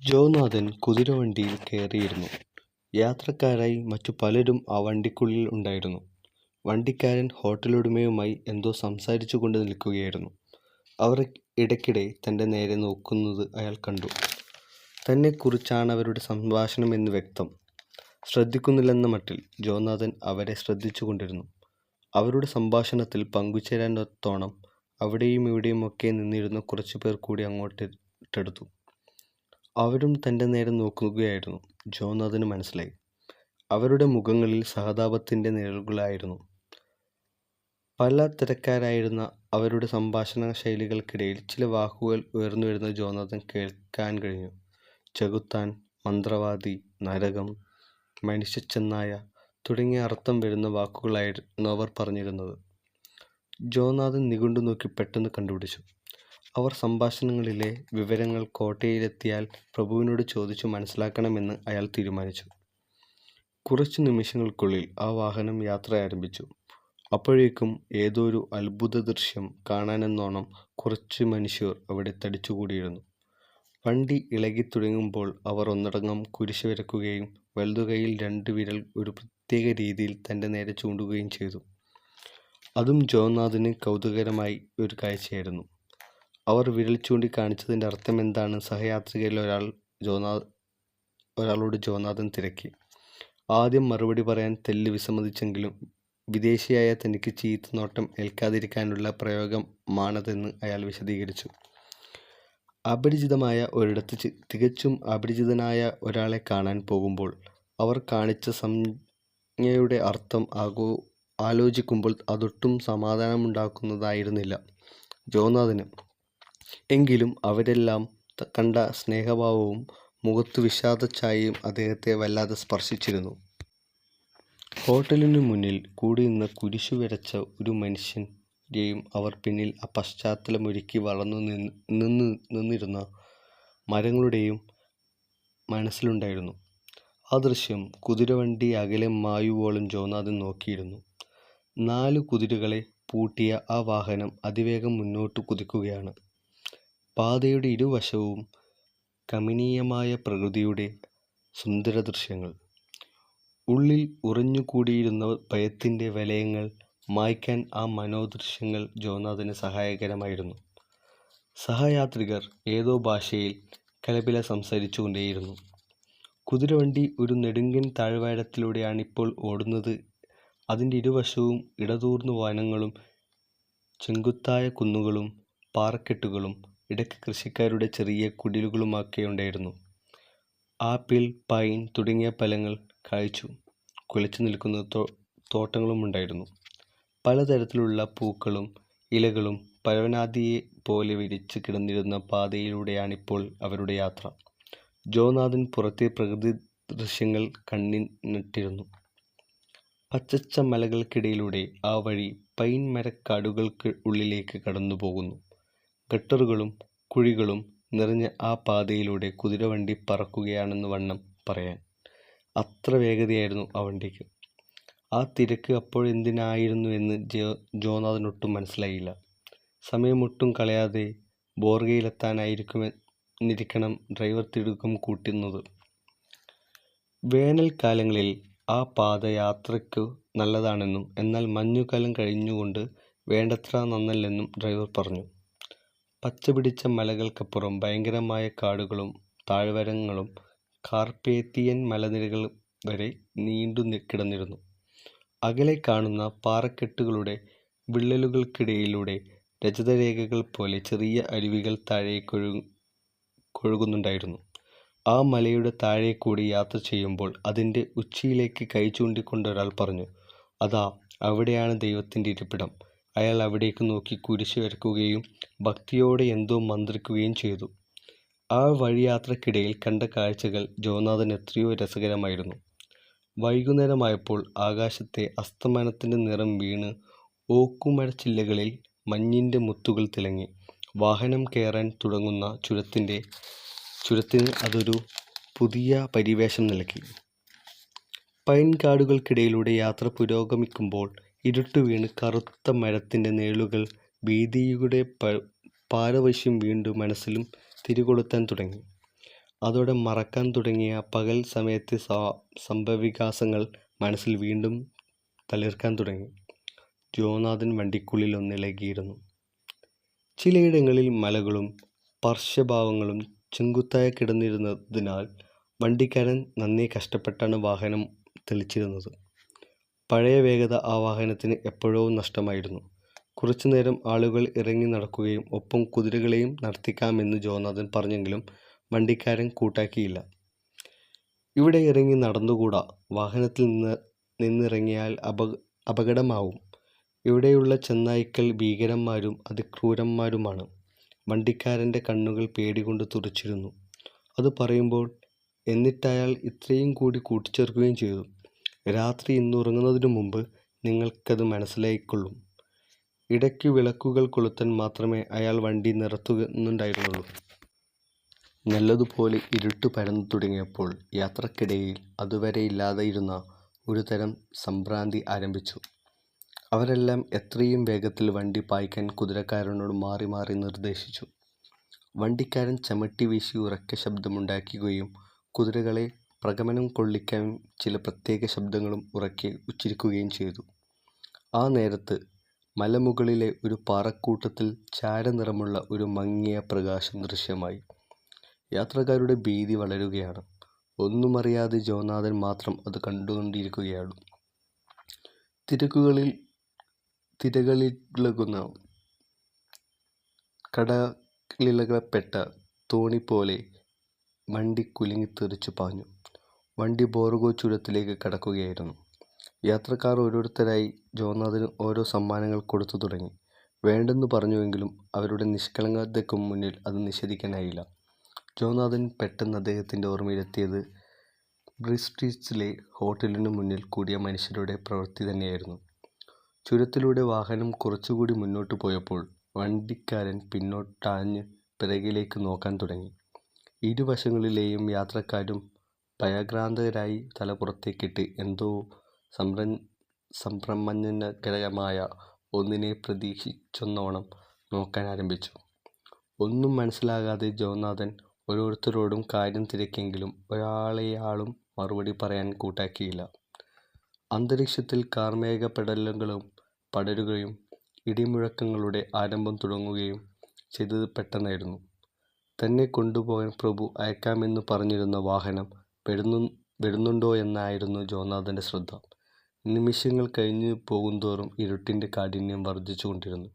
Jonathan കുതിരവണ്ടിയിൽ കയറിയിരുന്നു. യാത്രക്കാരായി മറ്റു പലരും ആ വണ്ടിക്കുള്ളിൽ ഉണ്ടായിരുന്നു. വണ്ടിക്കാരൻ ഹോട്ടലുടമയുമായി എന്തോ സംസാരിച്ചുകൊണ്ട് നിൽക്കുകയായിരുന്നു. അവർ ഇടയ്ക്കിടെ തൻ്റെ നേരെ നോക്കുന്നത് അയാൾ കണ്ടു. തന്നെക്കുറിച്ചാണവരുടെ സംഭാഷണമെന്ന് വ്യക്തം. ശ്രദ്ധിക്കുന്നില്ലെന്ന മട്ടിൽ ജോനാഥൻ അവരെ ശ്രദ്ധിച്ചുകൊണ്ടിരുന്നു. അവരുടെ സംഭാഷണത്തിൽ പങ്കുചേരാനൊത്തോണം അവിടെയും ഇവിടെയുമൊക്കെ നിന്നിരുന്ന കുറച്ചുപേർ കൂടി അങ്ങോട്ടെടുത്തു. അവരും തൻ്റെ നേരെ നോക്കുകയായിരുന്നു. ജോനാഥന് മനസ്സിലായി. അവരുടെ മുഖങ്ങളിൽ സഹതാപത്തിൻ്റെ നിഴലുകളായിരുന്നു. പല തരക്കാരായിരുന്ന അവരുടെ സംഭാഷണ ശൈലികൾക്കിടയിൽ ചില വാക്കുകൾ ഉയർന്നുവരുന്ന ജോനാഥൻ കേൾക്കാൻ കഴിഞ്ഞു. ചെകുത്താൻ, മന്ത്രവാദി, നരകം, മനുഷ്യച്ചെന്നായ തുടങ്ങിയ അർത്ഥം വരുന്ന വാക്കുകളായിരുന്നു അവർ പറഞ്ഞിരുന്നത്. ജോനാഥൻ നിഘണ്ടു നോക്കി പെട്ടെന്ന് കണ്ടുപിടിച്ചു. അവർ സംഭാഷണങ്ങളിലെ വിവരങ്ങൾ കോട്ടയിലെത്തിയാൽ പ്രഭുവിനോട് ചോദിച്ചു മനസ്സിലാക്കണമെന്ന് അയാൾ തീരുമാനിച്ചു. കുറച്ചു നിമിഷങ്ങൾക്കുള്ളിൽ ആ വാഹനം യാത്ര ആരംഭിച്ചു. അപ്പോഴേക്കും ഏതോ ഒരു അത്ഭുത ദൃശ്യം കാണാനെന്നോണം കുറച്ച് മനുഷ്യർ അവിടെ തടിച്ചുകൂടിയിരുന്നു. വണ്ടി ഇളകിത്തുടങ്ങുമ്പോൾ അവർ ഒന്നടങ്കം കുരിശ് വരയ്ക്കുകയും വലതുകൈയിൽ 2 വിരൽ ഒരു പ്രത്യേക രീതിയിൽ തൻ്റെ നേരെ ചൂണ്ടുകയും ചെയ്തു. അതും ജോനാഥന് കൗതുകകരമായ ഒരു കാഴ്ചയായിരുന്നു. അവർ വിരൽ ചൂണ്ടിക്കാണിച്ചതിൻ്റെ അർത്ഥമെന്താണ് സഹയാത്രികരിൽ ഒരാളോട് ജോനാഥൻ തിരക്കി. ആദ്യം മറുപടി പറയാൻ തെല്ല് വിസമ്മതിച്ചെങ്കിലും വിദേശിയായ തനിക്ക് ചീത്ത നോട്ടം ഏൽക്കാതിരിക്കാനുള്ള പ്രയോഗമാണതെന്ന് അയാൾ വിശദീകരിച്ചു. അപരിചിതമായ ഒരിടത്ത് തികച്ചും അപരിചിതനായ ഒരാളെ കാണാൻ പോകുമ്പോൾ അവർ കാണിച്ച സംജ്ഞയുടെ അർത്ഥം ആലോചിക്കുമ്പോൾ അതൊട്ടും സമാധാനമുണ്ടാക്കുന്നതായിരുന്നില്ല ജോനാഥന്. എങ്കിലും അവരെല്ലാം കണ്ട സ്നേഹഭാവവും മുഖത്തു വിഷാദഛായയും അദ്ദേഹത്തെ വല്ലാതെ സ്പർശിച്ചിരുന്നു. ഹോട്ടലിനു മുന്നിൽ കൂടിനിന്ന് കുരിശു വരച്ച ഒരു മനുഷ്യൻ്റെയും അവർ പിന്നിൽ ആ പശ്ചാത്തലമൊരുക്കി വളർന്നു നിന്നിരുന്ന മരങ്ങളുടെയും മനസ്സിലുണ്ടായിരുന്നു. ആ ദൃശ്യം കുതിരവണ്ടി അകലെ മായുവോളം ജോനാഥൻ നോക്കിയിരുന്നു. 4 കുതിരകളെ പൂട്ടിയ ആ വാഹനം അതിവേഗം മുന്നോട്ട് കുതിക്കുകയാണ്. പാതയുടെ ഇരുവശവും കമനീയമായ പ്രകൃതിയുടെ സുന്ദര ദൃശ്യങ്ങൾ. ഉള്ളിൽ ഉറഞ്ഞുകൂടിയിരുന്ന ഭയത്തിൻ്റെ വലയങ്ങൾ മായ്ക്കാൻ ആ മനോദൃശ്യങ്ങൾ ജോനാഥന് സഹായകരമായിരുന്നു. സഹയാത്രികർ ഏതോ ഭാഷയിൽ കലപില സംസാരിച്ചുകൊണ്ടേയിരുന്നു. കുതിരവണ്ടി ഒരു നെടുങ്കൻ താഴ്വാരത്തിലൂടെയാണിപ്പോൾ ഓടുന്നത്. അതിൻ്റെ ഇരുവശവും ഇടതൂർന്ന വനങ്ങളും ചെങ്കുത്തായ കുന്നുകളും പാറക്കെട്ടുകളും ഇടയ്ക്ക് കൃഷിക്കാരുടെ ചെറിയ കുടിലുകളുമൊക്കെയുണ്ടായിരുന്നു. ആപ്പിൾ, പൈൻ തുടങ്ങിയ ഫലങ്ങൾ കായ്ച്ചു കുലച്ചു നിൽക്കുന്ന തോട്ടങ്ങളുമുണ്ടായിരുന്നു. പലതരത്തിലുള്ള പൂക്കളും ഇലകളും പരവതാനിയെ പോലെ വിരിച്ച് കിടന്നിരുന്ന പാതയിലൂടെയാണിപ്പോൾ അവരുടെ യാത്ര. ജോനാഥൻ പുറത്തെ പ്രകൃതി ദൃശ്യങ്ങൾ കണ്ണിനിട്ടിരുന്നു. പച്ചച്ച മലകൾക്കിടയിലൂടെ ആ വഴി പൈൻ മരക്കാടുകൾക്ക് ഉള്ളിലേക്ക് കടന്നു പോകുന്നു. ഗട്ടറുകളും കുഴികളും നിറഞ്ഞ ആ പാതയിലൂടെ കുതിരവണ്ടി പറക്കുകയാണെന്ന് വണ്ണം പറയാൻ. അത്ര വേഗതയായിരുന്നു ആ വണ്ടിക്ക്. ആ തിരക്ക് അപ്പോഴെന്തിനായിരുന്നു എന്ന് ജോനാഥനൊട്ടും മനസ്സിലായില്ല. സമയമൊട്ടും കളയാതെ ബോർഗയിലെത്താനായിരിക്കണം ഡ്രൈവർ തിടുക്കം കൂട്ടുന്നത്. വേനൽക്കാലങ്ങളിൽ ആ പാത യാത്രയ്ക്കു നല്ലതാണെന്നും എന്നാൽ മഞ്ഞുകാലം കഴിഞ്ഞുകൊണ്ട് വേണ്ടത്ര നന്നല്ലെന്നും ഡ്രൈവർ പറഞ്ഞു. പച്ചപിടിച്ച മലകൾക്കപ്പുറം ഭയങ്കരമായ കാടുകളും താഴ്വാരങ്ങളും കാർപ്പേത്തിയൻ മലനിരകൾ വരെ നീണ്ടു കിടന്നിരുന്നു. അകലെ കാണുന്ന പാറക്കെട്ടുകളുടെ വിള്ളലുകൾക്കിടയിലൂടെ രജതരേഖകൾ പോലെ ചെറിയ അരുവികൾ താഴേക്കൊഴുകുന്നുണ്ടായിരുന്നു. ആ മലയുടെ താഴെക്കൂടി യാത്ര ചെയ്യുമ്പോൾ അതിൻ്റെ ഉച്ചിയിലേക്ക് കൈ ചൂണ്ടിക്കൊണ്ടൊരാൾ പറഞ്ഞു, "അതാ, അവിടെയാണ് ദൈവത്തിൻ്റെ ഇരിപ്പിടം." അയാൾ അവിടേക്ക് നോക്കി കുരിശ് വരയ്ക്കുകയും ഭക്തിയോടെ എന്തോ മന്ത്രിക്കുകയും ചെയ്തു. ആ വഴിയാത്രക്കിടയിൽ കണ്ട കാഴ്ചകൾ ജോനാഥന് എത്രയോ രസകരമായിരുന്നു. വൈകുന്നേരമായപ്പോൾ ആകാശത്തെ അസ്തമനത്തിൻ്റെ നിറം വീണ് ഓക്കുമരച്ചില്ലകളിൽ മഞ്ഞിൻ്റെ മുത്തുകൾ തിളങ്ങി. വാഹനം കയറാൻ തുടങ്ങുന്ന ചുരത്തിന് അതൊരു പുതിയ പരിവേഷം നൽകി. പൈൻ കാടുകൾക്കിടയിലൂടെ യാത്ര പുരോഗമിക്കുമ്പോൾ ഇരുട്ട് വീണ് കറുത്ത മരത്തിൻ്റെ നിഴലുകൾ ഭീതിയുടെ പാരവശ്യം വീണ്ടും മനസ്സിലും തിരികൊളുത്താൻ തുടങ്ങി. അതോടെ മറക്കാൻ തുടങ്ങിയ പകൽ സമയത്തെ സംഭവവികാസങ്ങൾ മനസ്സിൽ വീണ്ടും തളിർക്കാൻ തുടങ്ങി. ജോനാഥൻ വണ്ടിക്കുള്ളിൽ ഒന്നിളകിയിരുന്നു. ചിലയിടങ്ങളിൽ മലകളും പാർശ്വഭാഗങ്ങളും ചെങ്കുത്തായി കിടന്നിരുന്നതിനാൽ വണ്ടിക്കാരൻ നന്നേ കഷ്ടപ്പെട്ടാണ് വാഹനം തെളിച്ചിരുന്നത്. പഴയ വേഗത ആ വാഹനത്തിന് എപ്പോഴോ നഷ്ടമായിരുന്നു. കുറച്ചുനേരം ആളുകൾ ഇറങ്ങി നടക്കുകയും ഒപ്പം കുതിരകളെയും നടത്തിക്കാമെന്ന് ജോനാഥൻ പറഞ്ഞെങ്കിലും വണ്ടിക്കാരൻ കൂട്ടാക്കിയില്ല. ഇവിടെ ഇറങ്ങി നടന്നുകൂടാ, വാഹനത്തിൽ നിന്നിറങ്ങിയാൽ അപകടമാവും. ഇവിടെയുള്ള ചെന്നായ്ക്കൾ ഭീകരന്മാരും അതിക്രൂരന്മാരുമാണ്. വണ്ടിക്കാരൻ്റെ കണ്ണുകൾ പേടികൊണ്ട് തുറിച്ചിരുന്നു. അത് പറയുമ്പോൾ എന്നിട്ടയാൾ ഇത്രയും കൂടി കൂട്ടിച്ചേർക്കുകയും ചെയ്തു. രാത്രി ഇന്നുറങ്ങുന്നതിനു മുമ്പ് നിങ്ങൾക്കത് മനസ്സിലായിക്കൊള്ളും. ഇടയ്ക്കു വിളക്കുകൾ കൊളുത്താൻ മാത്രമേ അയാൾ വണ്ടി നിർത്തുന്നുണ്ടായിരുന്നുള്ളൂ. നല്ലതുപോലെ ഇരുട്ട് പരന്നു തുടങ്ങിയപ്പോൾ യാത്രക്കിടയിൽ അതുവരെ ഇല്ലാതിരുന്ന ഒരു തരം സംഭ്രാന്തി ആരംഭിച്ചു. അവരെല്ലാം എത്രയും വേഗത്തിൽ വണ്ടി പായിക്കാൻ കുതിരക്കാരനോട് മാറി മാറി നിർദ്ദേശിച്ചു. വണ്ടിക്കാരൻ ചവിട്ടി വീശി ഉറക്കെ ശബ്ദമുണ്ടാക്കുകയും കുതിരകളെ പ്രകമ്പനം കൊള്ളിക്കാൻ ചില പ്രത്യേക ശബ്ദങ്ങളും ഉറക്കെ ഉച്ചരിക്കുകയും ചെയ്തു. ആ നേരത്ത് മലമുകളിലെ ഒരു പാറക്കൂട്ടത്തിൽ ചാരനിറമുള്ള ഒരു മങ്ങിയ പ്രകാശം ദൃശ്യമായി. യാത്രക്കാരുടെ ഭീതി വളരുകയാണ്. ഒന്നുമറിയാതെ ജോനാഥൻ മാത്രം അത് കണ്ടുകൊണ്ടിരിക്കുകയാണ്. തിരകളിളകുന്ന കടലിളകപ്പെട്ട തോണി പോലെ വണ്ടി കുലുങ്ങിത്തെറിച്ചു പാഞ്ഞു. വണ്ടി ബോർഗോ ചുരത്തിലേക്ക് കടക്കുകയായിരുന്നു. യാത്രക്കാർ ഓരോരുത്തരായി ജോനാഥന് ഓരോ സമ്മാനങ്ങൾ കൊടുത്തു തുടങ്ങി. വേണ്ടെന്ന് പറഞ്ഞുവെങ്കിലും അവരുടെ നിഷ്കളങ്കതയ്ക്കു മുന്നിൽ അത് നിഷേധിക്കാനായില്ല. ജോനാഥൻ പെട്ടെന്ന് അദ്ദേഹത്തിൻ്റെ ഓർമ്മയിലെത്തിയത് ബ്രിസ്റ്റീസിലെ ഹോട്ടലിനു മുന്നിൽ കൂടിയ മനുഷ്യരുടെ പ്രവൃത്തി തന്നെയായിരുന്നു. ചുരത്തിലൂടെ വാഹനം കുറച്ചുകൂടി മുന്നോട്ട് പോയപ്പോൾ വണ്ടിക്കാരൻ പിന്നോട്ടാഞ്ഞ് പിറകിലേക്ക് നോക്കാൻ തുടങ്ങി. ഇരുവശങ്ങളിലെയും യാത്രക്കാരും ഭയഭ്രാന്തരായി തല പുറത്തേക്കിട്ട് എന്തോ സംഭ്രമജനകമായ ഒന്നിനെ പ്രതീക്ഷിച്ചെന്നോണം നോക്കാൻ ആരംഭിച്ചു. ഒന്നും മനസ്സിലാകാതെ ജോനാഥൻ ഓരോരുത്തരോടും കാര്യം തിരക്കിയെങ്കിലും ഒരാളെയാളും മറുപടി പറയാൻ കൂട്ടാക്കിയില്ല. അന്തരീക്ഷത്തിൽ കാർമേഘപടലങ്ങളും പടരുകയും ഇടിമുഴക്കങ്ങളുടെ ആരംഭം തുടങ്ങുകയും ചെയ്തത് പെട്ടെന്നായിരുന്നു. തന്നെ കൊണ്ടുപോകാൻ പ്രഭു അയക്കാമെന്ന് പറഞ്ഞിരുന്ന വാഹനം വരുന്നുണ്ടോയെന്നായിരുന്നു ജോനാഥൻ്റെ ശ്രദ്ധ. നിമിഷങ്ങൾ കഴിഞ്ഞു പോകുന്തോറും ഇരുട്ടിൻ്റെ കാഠിന്യം വർദ്ധിച്ചുകൊണ്ടിരുന്നു.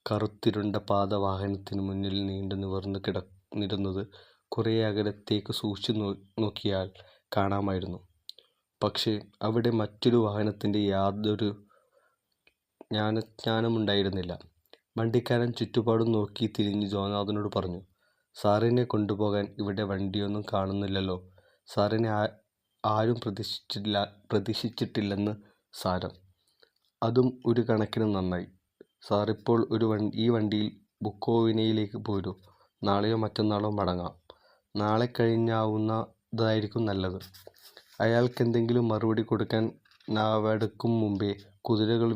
കറുത്തിരുണ്ട പാത വാഹനത്തിന് മുന്നിൽ നീണ്ടു നിവർന്നു കിടന്നിരുന്നത് കുറേ അകലത്തേക്ക് സൂക്ഷിച്ചു നോക്കിയാൽ കാണാമായിരുന്നു. പക്ഷേ അവിടെ മറ്റൊരു വാഹനത്തിൻ്റെ യാതൊരു ജ്ഞാനമുണ്ടായിരുന്നില്ല. വണ്ടിക്കാരൻ ചുറ്റുപാടും നോക്കി തിരിഞ്ഞ് ജോനാഥനോട് പറഞ്ഞു, "സാറിനെ കൊണ്ടുപോകാൻ ഇവിടെ വണ്ടിയൊന്നും കാണുന്നില്ലല്ലോ. സാറിനെ ആരും പ്രതീക്ഷിച്ചിട്ടില്ലെന്ന് സാരം. അതും ഒരു കണക്കിന് നന്നായി. സാറിപ്പോൾ ഈ വണ്ടിയിൽ ബുക്കോവിനയിലേക്ക് പോരൂ. നാളെയോ മറ്റന്നാളോ മടങ്ങാം. നാളെ കഴിഞ്ഞാവുന്നതായിരിക്കും നല്ലത്." അയാൾക്കെന്തെങ്കിലും മറുപടി കൊടുക്കാൻ നാവെടുക്കും മുമ്പേ കുതിരകൾ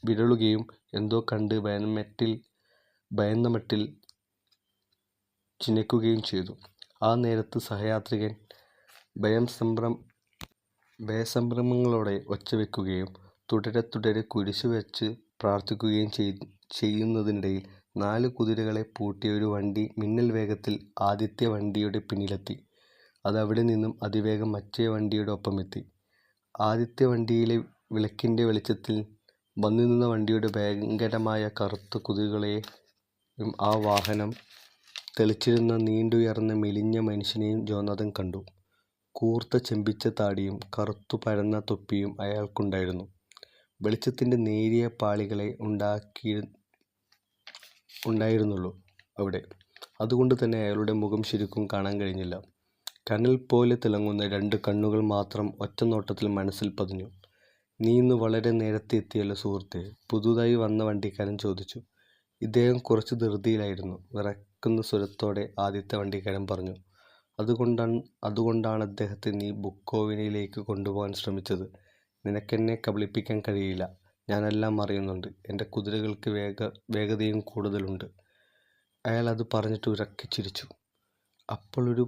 വിരളുകയും എന്തോ കണ്ട് ഭയന്ന മട്ടിൽ ചിനയ്ക്കുകയും ചെയ്തു. ആ നേരത്ത് സഹയാത്രികൻ ഭയസംഭ്രമങ്ങളോടെ ഒച്ചവെക്കുകയും തുടരെ കുരിശുവച്ച് പ്രാർത്ഥിക്കുകയും ചെയ്യുന്നതിനിടയിൽ 4 കുതിരകളെ പൂട്ടിയ ഒരു വണ്ടി മിന്നൽ വേഗത്തിൽ ആദ്യത്തെ വണ്ടിയുടെ പിന്നിലെത്തി. അത് അവിടെ നിന്നും അതിവേഗം മറ്റേ വണ്ടിയുടെ ഒപ്പമെത്തി. ആദ്യത്തെ വണ്ടിയിലെ വിളക്കിൻ്റെ വെളിച്ചത്തിൽ വന്നുനിന്ന വണ്ടിയുടെ ഭയങ്കരമായ കറുത്ത കുതിരകളെയും ആ വാഹനം തെളിച്ചിരുന്ന നീണ്ടുയർന്ന മെലിഞ്ഞ മനുഷ്യനെയും ജോനാഥൻ കണ്ടു. കൂർത്ത ചെമ്പിച്ച താടിയും കറുത്തു പരന്ന തൊപ്പിയും അയാൾക്കുണ്ടായിരുന്നു. വെളിച്ചത്തിൻ്റെ നേരിയ പാളികളെ ഉണ്ടായിരുന്നുള്ളൂ അവിടെ. അതുകൊണ്ട് തന്നെ അയാളുടെ മുഖം ശരിക്കും കാണാൻ കഴിഞ്ഞില്ല. കനൽ പോലെ തിളങ്ങുന്ന 2 കണ്ണുകൾ മാത്രം ഒറ്റനോട്ടത്തിൽ മനസ്സിൽ പതിഞ്ഞു. "നീ ഇന്ന് വളരെ നേരത്തെ എത്തിയല്ലോ സുഹൃത്തേ?" പുതുതായി വന്ന വണ്ടിക്കാരൻ ചോദിച്ചു. ഇദ്ദേഹം കുറച്ച് ധൃതിയിലായിരുന്നു. വിറയ്ക്കുന്ന സ്വരത്തോടെ ആദ്യത്തെ വണ്ടിക്കാരൻ പറഞ്ഞു, അതുകൊണ്ടാണ് അദ്ദേഹത്തെ നീ ബുക്കോവിനയിലേക്ക് കൊണ്ടുപോകാൻ ശ്രമിച്ചത്. നിനക്കെന്നെ കബളിപ്പിക്കാൻ കഴിയില്ല. ഞാനെല്ലാം അറിയുന്നുണ്ട്. എൻ്റെ കുതിരകൾക്ക് വേഗതയും കൂടുതലുണ്ട്. അയാൾ അത് പറഞ്ഞിട്ട് ഉറക്കെ ചിരിച്ചു. അപ്പോൾ ഒരു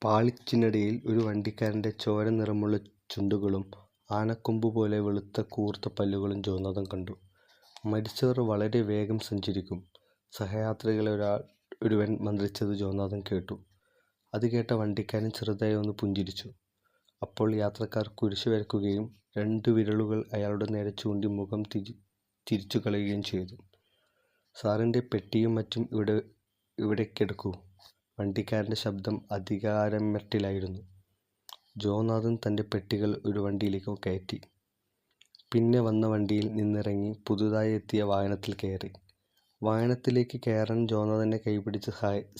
പാളിച്ചിനിടയിൽ ഒരു വണ്ടിക്കാരൻ്റെ ചോര നിറമുള്ള ചുണ്ടുകളും ആനക്കൊമ്പുപോലെ വെളുത്ത കൂർത്ത പല്ലുകളും ജോനാഥൻ കണ്ടു. മരിച്ചവർ വളരെ വേഗം സഞ്ചരിക്കും, സഹയാത്രികളെ ഒരുവൻ മന്ത്രിച്ചത് ജോനാഥൻ കേട്ടു. അത് കേട്ട വണ്ടിക്കാരൻ ചെറുതായി ഒന്ന് പുഞ്ചിരിച്ചു. അപ്പോൾ യാത്രക്കാർ കുരിശ് വരയ്ക്കുകയും 2 വിരലുകൾ അയാളുടെ നേരെ ചൂണ്ടി മുഖം തിരിച്ചു കളയുകയും ചെയ്തു. സാറിൻ്റെ പെട്ടിയും മറ്റും ഇവിടേക്കെടുക്കൂ. വണ്ടിക്കാരൻ്റെ ശബ്ദം അധികാരമട്ടിലായിരുന്നു. ജോനാഥൻ തൻ്റെ പെട്ടികൾ ഒരു വണ്ടിയിലേക്ക് കയറ്റി. പിന്നെ വന്ന വണ്ടിയിൽ നിന്നിറങ്ങി പുതുതായി എത്തിയ വാഹനത്തിൽ കയറി. വാഹനത്തിലേക്ക് കയറാൻ ജോനാഥനെ കൈപിടിച്ച്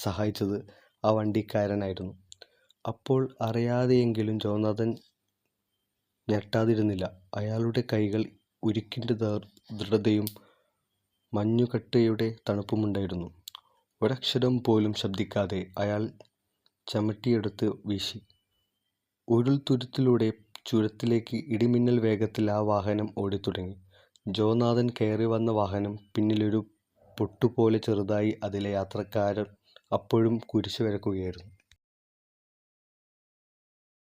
സഹായിച്ചത് ആ വണ്ടിക്കാരനായിരുന്നു. അപ്പോൾ അറിയാതെയെങ്കിലും ജോനാഥൻ ഞെട്ടാതിരുന്നില്ല. അയാളുടെ കൈകൾ ഉരുക്കിൻ്റെ ദൃഢതയും മഞ്ഞുകട്ടയുടെ തണുപ്പുമുണ്ടായിരുന്നു. ഒരക്ഷരം പോലും ശബ്ദിക്കാതെ അയാൾ ചമ്മട്ടിയെടുത്ത് വീശി. ഉരുൾത്തുരുത്തിലൂടെ ചുരത്തിലേക്ക് ഇടിമിന്നൽ വേഗത്തിൽ ആ വാഹനം ഓടിത്തുടങ്ങി. ജോനാഥൻ കയറി വന്ന വാഹനം പിന്നിലൊരു പൊട്ടുപോലെ ചെറുതായി. അതിലെ യാത്രക്കാരൻ അപ്പോഴും കുരിശ് വരയ്ക്കുകയായിരുന്നു.